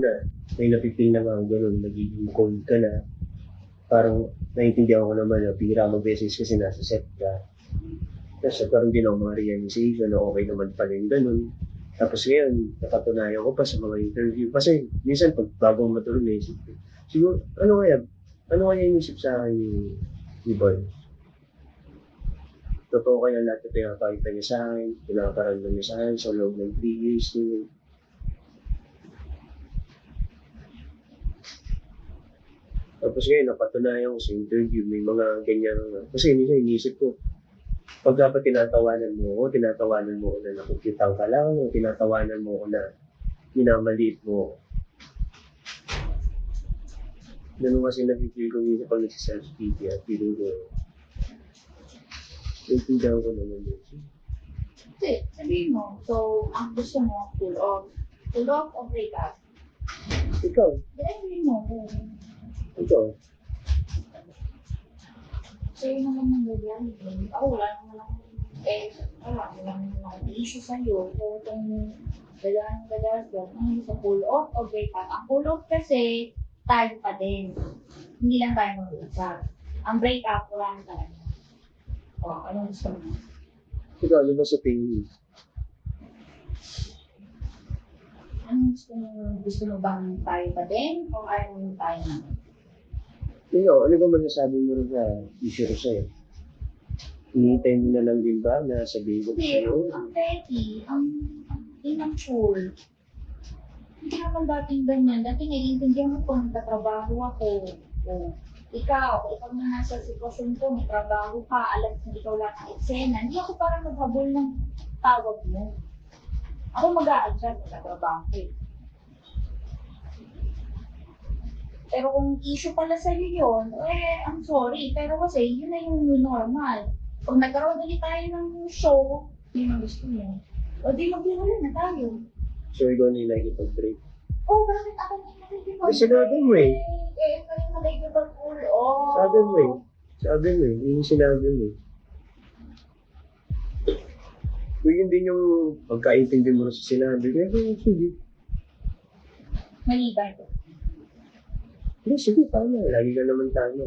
na, may napipil na nga gano'n, nagiging cold ka na. Parang naiintindihan ko naman na pira mo beses kasi nasa set ka. Tapos nagkaroon din ako mga realization na okay naman pala yung gano'n. Tapos ngayon, napatunayan ko pa sa mga interview. Kasi minsan pag bago matulog, naisip ko, siguro, ano kaya inisip sa akin ni Boy? Totoo kaya lahat na pinapakita niya sa akin, pinakaramdam niya sa akin sa loob ng 3 years niya. Tapos ngayon, napatunayan ko sa interview, may mga ganyan. Kasi minsan inisip ko, pag dapat tinatawanan mo ako na nakukitang ka lang, o tinatawanan mo ako na minamaliit mo ako. Ganun kasi nakikil ko minsan pag nagsiself-pity at feeling ko, naiintindihan ko naman yun. Hindi, sabihin mo. So, ang gusto mo, pull off o break up? Ikaw, Sabihin mo. ikaw, Sa'yo naman ng ganyan. Ako, wala naman ako. Wala naman akong issue sa'yo. So, itong gagaan ko, ano sa pull off o break up? Ang pull off kasi, tayo pa din. Hindi lang tayo mag-uusap. Ang break up, wala na tayo. O, anong gusto mo? ikaw, ano ba sa tingin mo? Anong gusto mo? Gusto mo bang tayo pa din? O ayaw mo tayo na? Ikaw, ano ba masasabi mo rin sa issue ko sa'yo? Hinihintay mo na lang din ba na sabihin ko Hindi, sa'yo? ang petty, ang inang-sure. Hindi naman dating ganyan. Dati naiintindihan mo kung nagtatrabaho ako. O, ikaw na nasa sitwasyon ko, may trabaho ka, alam kung ikaw lang ang eksena. Hindi ako parang naghabol ng tawag mo. Ako mag-a-adjust sa trabaho ko. Pero kung issue pala sa'yo yun, I'm sorry. Pero kasi, yun na yung new normal. Pag nagkaroon ulit tayo ng show, yun ang gusto mo. O di maghiwalay na tayo. So, ikaw na yung nakikipag-break. Oh, bakit ako na yung nakikipag-break? Sinabi mo eh. Ikaw yung nakikipag-pull off. Sabi mo eh. Yun yung sinabi mo eh. Kung yun din yung pagkaintindi mo sa sinabi, kaya sige. Mali ba ito? Sige, tama. Lagi ka naman tama.